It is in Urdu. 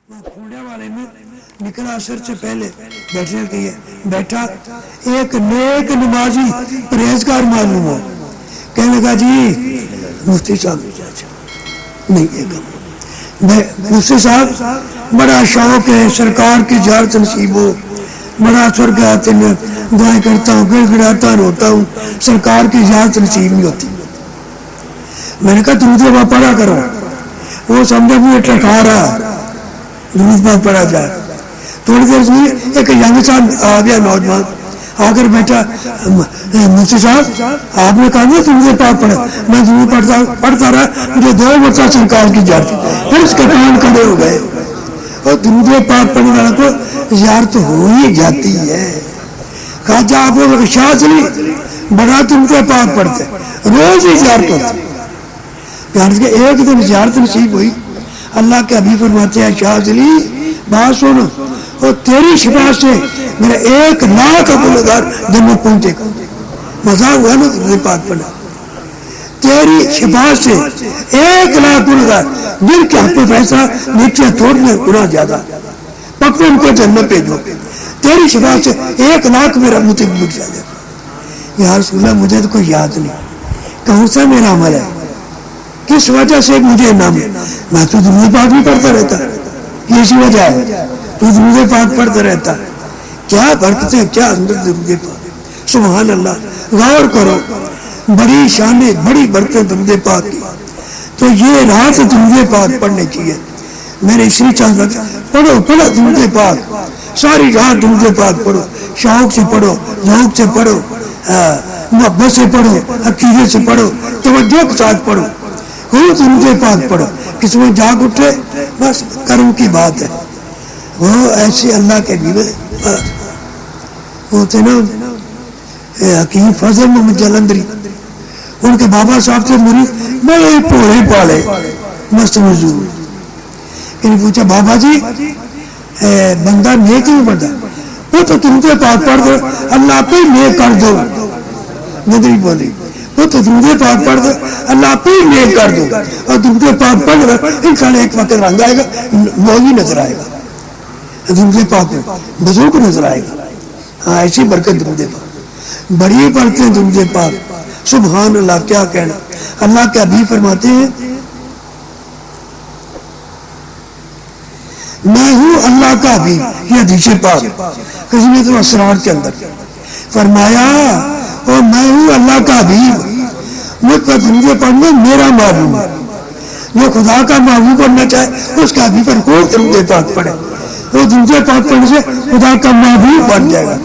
کھوڑے والے میں نکلا اثر سے پہلے بیٹھنے کے لیے بیٹھا ایک نیک نمازی پرہیزگار معلوم ہو، کہنے لگا جی مفتی صاحب نہیں مفتی صاحب بڑا شوق ہے سرکار کی زیارت نصیب ہو، بڑا اثر کے آتے میں دعائیں کرتا ہوں گڑ گڑاتا روتا ہوں، سرکار کی زیارت نصیب نہیں ہوتی۔ میں نے کہا درود پاک پڑھا کرو، وہ سمجھا مجھے ٹھٹھا رہا، درود پاک پڑھا جائے۔ تھوڑی دیر سے ایک ینگ صاحب آ گیا، نوجوان آ کر بیٹھا، مفتی صاحب آپ نے کہا نا درود پاک پڑھا، میں درود پڑھتا رہا، مجھے 2 مرتبہ سرکار کی زیارت، پھر اس کے کان کھڑے ہو گئے۔ اور درود پاک پڑھنے والے کو زیارت ہو ہی جاتی ہے۔ کہا جا آپ لوگ شاہ چلی بڑا درود پاک پڑھتے روز ہی زیارت ہوتی، ایک دن زیارت نصیب ہوئی۔ اللہ کے حبیب فرماتے ہیں شاہ علی بات سنو، اور تیری شفاعت سے میرا 1 لاکھ گنہگار جنت پہنچے گا۔ مزہ ہوا نا درود پاک پڑھنا، تیری شفاعت سے 1 لاکھ گنہگار جن کے حق پہ فیصلہ نیچے توڑنے گناہ زیادہ پکڑو ان کو جنت بھیجو، تیری شفاعت سے 1 لاکھ میرا متق بک جائے گا۔ یا رسول اللہ مجھے تو کوئی یاد نہیں کون سا میرا عمل ہے، کس وجہ سے مجھے نام ہے، میں تو درود پاک بھی پڑھتا رہتا، یہ اسی وجہ ہے تو درود پاک پڑھتا رہتا۔ کیا برکتیں، کیا اندر درود پاک، سبحان اللہ۔ غور کرو، بڑی شان بڑی برکتیں درود پاک کی، تو یہ رات درود پاک پڑھنے کی ہے۔ میں نے اس لیے چاہتا تھا پڑھو درود پاک، ساری رات درود پاک پڑھو، شوق سے پڑھو، ذوق سے پڑھو، محبت سے پڑھو، عقیدے سے پڑھو، توجہ کے ساتھ پڑھو، درود پاک پڑھو۔ کس میں جاگ اٹھے بس کرم کی بات ہے، وہ ایسے اللہ کے بھی ہوتے نا حکیم فضل محمد جلندری، ان کے بابا صاحب سے مرید بڑے پوڑے پالے مست مزدور، انہیں پوچھا بابا جی بندہ نیک نہیں پڑھتا، وہ تو درود پاک پڑھ دو اللہ پہ نیک کر دو، ندری بولی وہ تو درود پاک پڑھ دو اللہ پہ نیک کر دو، اور درود پاک پڑھ رہا انشاءاللہ ایک وقت رنگ آئے گا، موہی نظر آئے گا، درود پاک بزرگ نظر آئے گا۔ ہاں ایسی برکت درود پاک، بڑی برکتیں درود پاک، سبحان اللہ کیا کہنا۔ اللہ کے حبیب فرماتے ہیں میں ہوں اللہ کا حبیب، یہ حدیث پاک کثیرۃ الاسرار کے اندر فرمایا، اور میں ہوں اللہ کا حبیب، مجھ پر درود پڑھنا میرا معلوم ہے، جو خدا کا محبوب بننا چاہے اس کا حبیب پر خوب درود پاک پڑھے، وہ درود پاک پڑھنے سے خدا کا محبوب بن جائے گا۔